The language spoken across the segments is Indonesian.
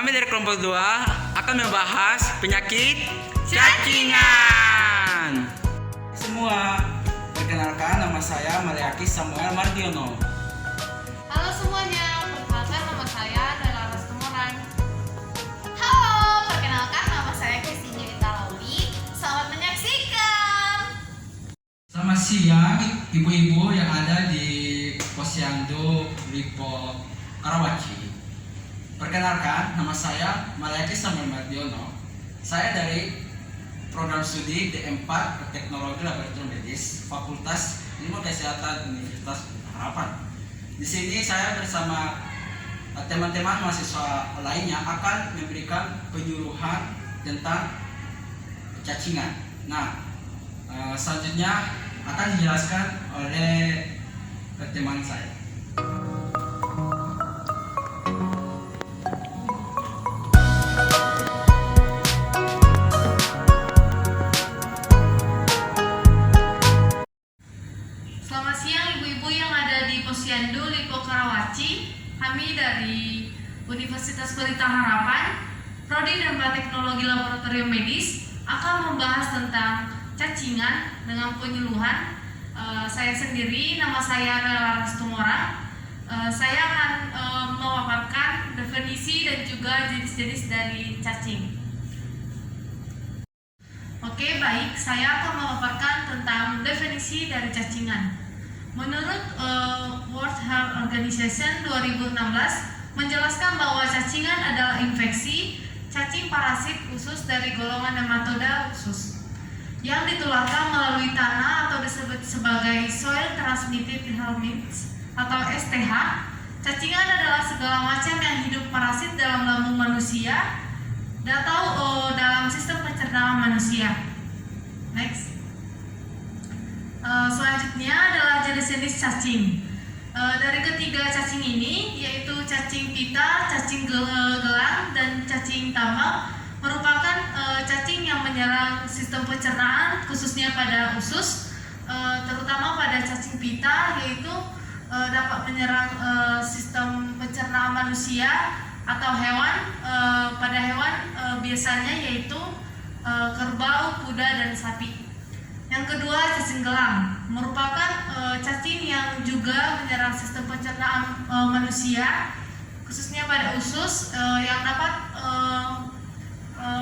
Kami dari kelompok 2 akan membahas penyakit cacingan. Semua, perkenalkan nama saya Mariaki Samuel Mardiono. Halo semuanya, perkenalkan nama saya adalah Rastumoran. Halo, perkenalkan nama saya Kesti Jelita Lauli. Selamat menyaksikan. Selamat siang ibu-ibu yang ada di Posyandu Lipo Karawaci. Perkenalkan nama saya Mariaki Samuel Mardiono. Saya dari program studi D4 Teknologi Laboratorium Medis Fakultas Ilmu Kesehatan Universitas Harapan. Di sini saya bersama teman-teman mahasiswa lainnya akan memberikan penyuluhan tentang cacingan. Nah, selanjutnya akan dijelaskan oleh teman saya. Selamat siang ibu-ibu yang ada di Posyandu Lipo Karawaci. Kami dari Universitas Pelita Harapan, Prodi dan Teknologi Laboratorium Medis akan membahas tentang cacingan dengan penyuluhan. Saya sendiri, nama saya adalah Rastumora. Saya akan memaparkan definisi dan juga jenis-jenis dari cacing. Oke, baik. Saya akan memaparkan tentang definisi dari cacingan. Menurut World Health Organization 2016 menjelaskan bahwa cacingan adalah infeksi cacing parasit usus dari golongan nematoda usus yang ditularkan melalui tanah atau disebut sebagai soil transmitted helminths atau STH. Cacingan adalah segala macam yang hidup parasit dalam lambung manusia atau dalam sistem pencernaan manusia. Next. Selanjutnya adalah jenis-jenis cacing. Dari ketiga cacing ini, yaitu cacing pita, cacing gelang, dan cacing tambang, merupakan cacing yang menyerang sistem pencernaan, khususnya pada usus, terutama pada cacing pita, yaitu dapat menyerang sistem pencernaan manusia atau hewan. Pada hewan biasanya yaitu kerbau, kuda, dan sapi. Yang kedua, cacing gelang merupakan cacing yang juga menyerang sistem pencernaan manusia, khususnya pada usus, yang dapat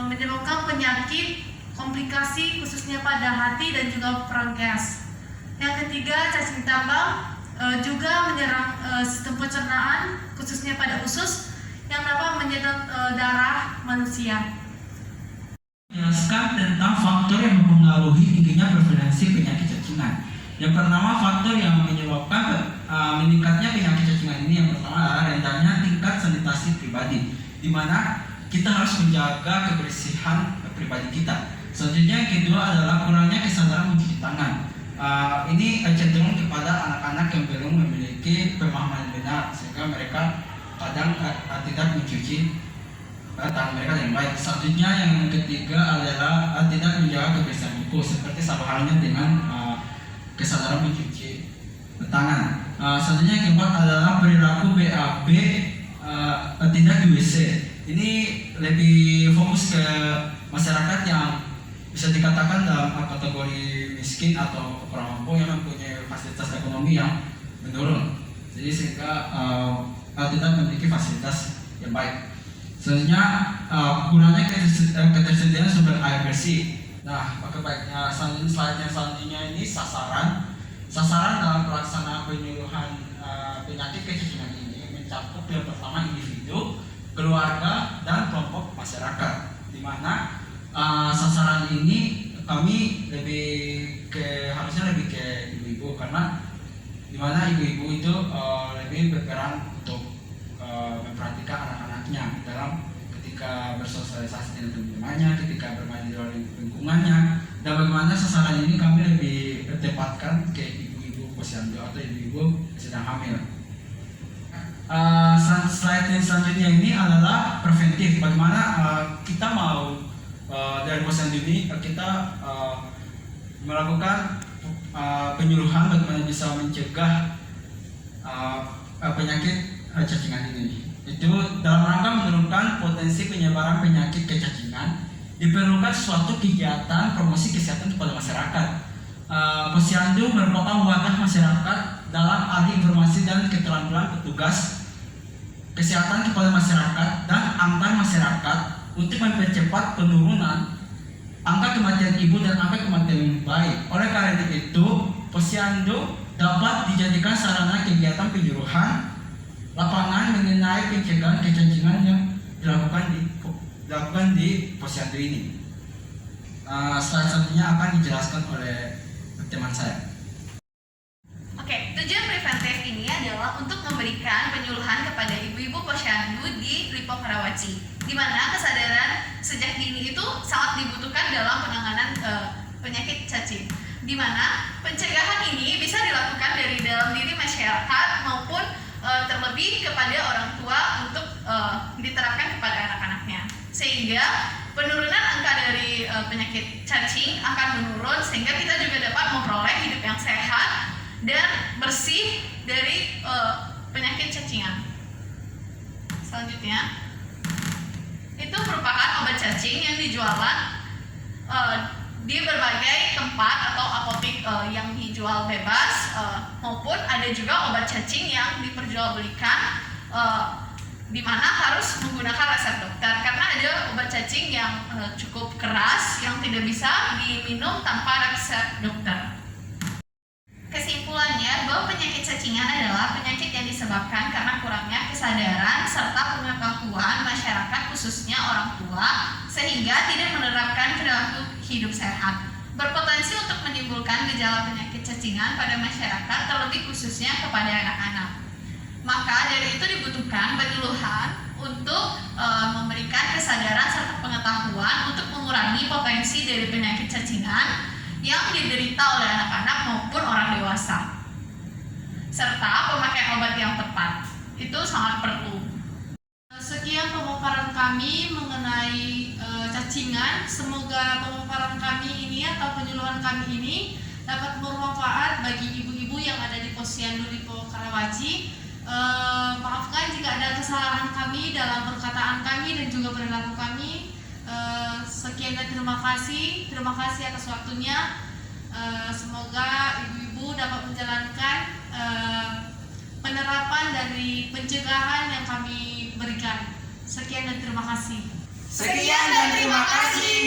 menyebabkan penyakit, komplikasi khususnya pada hati dan juga pankreas. Yang ketiga, cacing tambang juga menyerang sistem pencernaan, khususnya pada usus, yang dapat menyedot darah manusia. Menjelaskan tentang faktor yang mempengaruhi tingginya prevalensi penyakit cacingan. Yang pertama, faktor yang menyebabkan meningkatnya penyakit cacingan ini yang pertama adalah rendahnya tingkat sanitasi pribadi, di mana kita harus menjaga kebersihan pribadi kita. Selanjutnya yang kedua adalah kurangnya kesadaran mencuci tangan. Ini cenderung kepada anak-anak yang belum memiliki pemahaman benar, sehingga mereka kadang tidak mencuci tangan mereka dengan baik. Selanjutnya yang ketiga adalah tidak menjaga kebersihan kuku, seperti sama halnya dengan kesadaran mencuci tangan. Selanjutnya yang keempat adalah perilaku BAB tidak di WC. Ini lebih fokus ke masyarakat yang bisa dikatakan dalam kategori miskin atau kurang mampu yang mempunyai fasilitas ekonomi yang menurun. Jadi sehingga tidak memiliki fasilitas yang baik. Selanjutnya kurangnya ketersediaan sumber air bersih. Nah, baiknya slide yang selanjutnya ini sasaran dalam pelaksanaan penyuluhan penyakit cacingan ini mencakup yang pertama individu, keluarga, dan kelompok masyarakat. Di mana sasaran ini kami harusnya lebih ke ibu-ibu, karena di mana ibu-ibu itu lebih berperan untuk memperhatikan anak-anaknya dalam ketika bersosialisasi dengan teman-temannya, ketika bermain di luar lingkungannya, dan bagaimana sasaran ini kami lebih tepatkan ke ibu-ibu posyandu atau ibu-ibu sedang hamil. Slide yang selanjutnya ini adalah preventif. Bagaimana kita mau dari posyandu ini kita melakukan penyuluhan bagaimana bisa mencegah penyakit cacingan ini. Itu dalam rangka menurunkan potensi penyebaran penyakit kecacingan, diperlukan suatu kegiatan promosi kesehatan kepada masyarakat. Posyandu merupakan wadah masyarakat dalam alih informasi dan keterampilan petugas kesehatan kepada masyarakat dan antar masyarakat untuk mempercepat penurunan angka kematian ibu dan angka kematian bayi. Oleh karena itu, posyandu dapat dijadikan sarana kegiatan penyuluhan lapangan mengenai pencegahan kecacingan yang dilakukan di posyandu ini. Selanjutnya akan dijelaskan oleh teman saya. Oke, tujuan preventif ini adalah untuk memberikan penyuluhan kepada ibu-ibu posyandu di Lipo Karawaci, di mana kesadaran sejak dini itu sangat dibutuhkan dalam penanganan penyakit cacing, di mana pencegahan ini bisa dilakukan dari dalam diri masyarakat maupun terlebih kepada orang tua untuk diterapkan kepada anak-anaknya, sehingga penurunan angka dari penyakit cacing akan menurun, sehingga kita juga dapat memperoleh hidup yang sehat dan bersih dari penyakit cacingan. Selanjutnya, itu merupakan obat cacing yang dijualan di berbagai tempat atau apotek yang dijual bebas, maupun ada juga obat cacing yang diperjualbelikan di mana harus menggunakan resep dokter, karena ada obat cacing yang cukup keras yang tidak bisa diminum tanpa resep dokter. Kesimpulannya, bahwa penyakit cacingan adalah penyakit yang disebabkan karena kurangnya kesadaran serta pengetahuan masyarakat, khususnya orang tua, sehingga tidak menerapkan perilaku hidup sehat, berpotensi untuk menimbulkan gejala penyakit cacingan pada masyarakat, terlebih khususnya kepada anak-anak. Maka dari itu dibutuhkan penyuluhan untuk memberikan kesadaran serta pengetahuan untuk mengurangi potensi dari penyakit cacingan yang diderita oleh anak-anak maupun orang dewasa, serta pemakaian obat yang tepat itu sangat perlu. Sekian pemaparan kami mengenai cacingan. Semoga pemaparan kami ini atau penyuluhan kami ini dapat bermanfaat bagi ibu-ibu yang ada di Posyandu Lipo Karawaci. Maafkan jika ada kesalahan kami dalam perkataan kami dan juga perilaku kami. Sekian dan terima kasih atas waktunya. Semoga ibu-ibu dapat menjalankan penerapan dari pencegahan yang kami berikan. Sekian dan terima kasih. Sekian dan terima kasih.